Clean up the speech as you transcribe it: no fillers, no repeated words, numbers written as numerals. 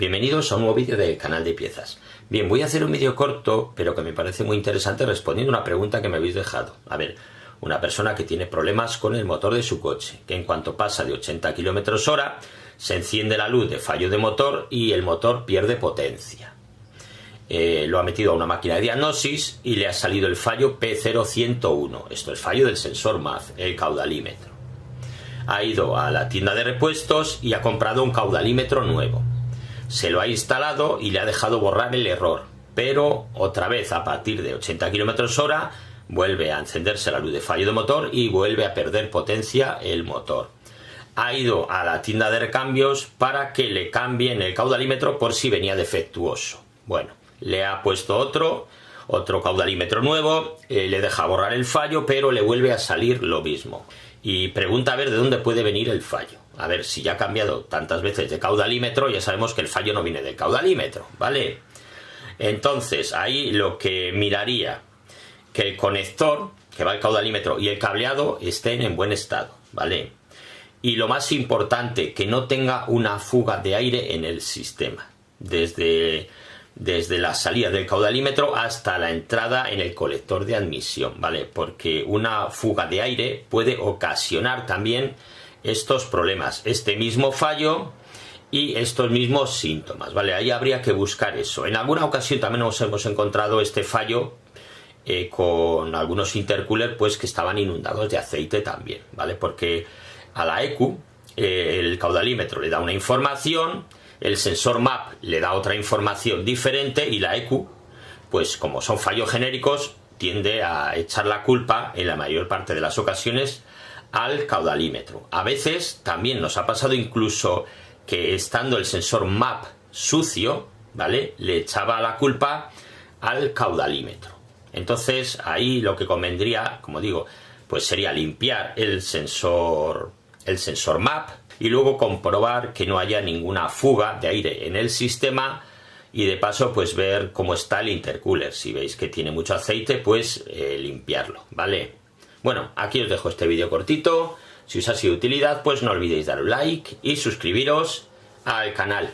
Bienvenidos a un nuevo vídeo del canal de piezas. Bien, voy a hacer un vídeo corto, pero que me parece muy interesante respondiendo a una pregunta que me habéis dejado. A ver, una persona que tiene problemas con el motor de su coche, que en cuanto pasa de 80 km/h, se enciende la luz de fallo de motor y el motor pierde potencia. Lo ha metido a una máquina de diagnosis y le ha salido el fallo P0101. Esto es fallo del sensor MAF, el caudalímetro. Ha ido a la tienda de repuestos y ha comprado un caudalímetro nuevo. Se lo ha instalado y le ha dejado borrar el error, pero otra vez a partir de 80 km/h vuelve a encenderse la luz de fallo de motor y vuelve a perder potencia el motor. Ha ido a la tienda de recambios para que le cambien el caudalímetro por si venía defectuoso. Bueno, le ha puesto otro caudalímetro nuevo, le deja borrar el fallo, pero le vuelve a salir lo mismo. Y pregunta a ver de dónde puede venir el fallo. A ver, si ya ha cambiado tantas veces de caudalímetro, ya sabemos que el fallo no viene del caudalímetro, ¿vale? Entonces, ahí lo que miraría, que el conector, que va al caudalímetro, y el cableado estén en buen estado, ¿vale? Y lo más importante, que no tenga una fuga de aire en el sistema, desde la salida del caudalímetro hasta la entrada en el colector de admisión, ¿vale? Porque una fuga de aire puede ocasionar también estos problemas, este mismo fallo y estos mismos síntomas, ¿vale? Ahí habría que buscar eso. En alguna ocasión también nos hemos encontrado este fallo con algunos intercooler pues que estaban inundados de aceite también, ¿vale? Porque a la ECU el caudalímetro le da una información, el sensor MAP le da otra información diferente y la ECU, pues como son fallos genéricos, tiende a echar la culpa en la mayor parte de las ocasiones al caudalímetro. A veces también nos ha pasado incluso que estando el sensor MAP sucio, ¿vale?, le echaba la culpa al caudalímetro. Entonces ahí lo que convendría, como digo, pues sería limpiar el sensor MAP y luego comprobar que no haya ninguna fuga de aire en el sistema y de paso pues ver cómo está el intercooler. Si veis que tiene mucho aceite, pues limpiarlo, ¿vale? Bueno, aquí os dejo este vídeo cortito. Si os ha sido de utilidad, pues no olvidéis dar un like y suscribiros al canal.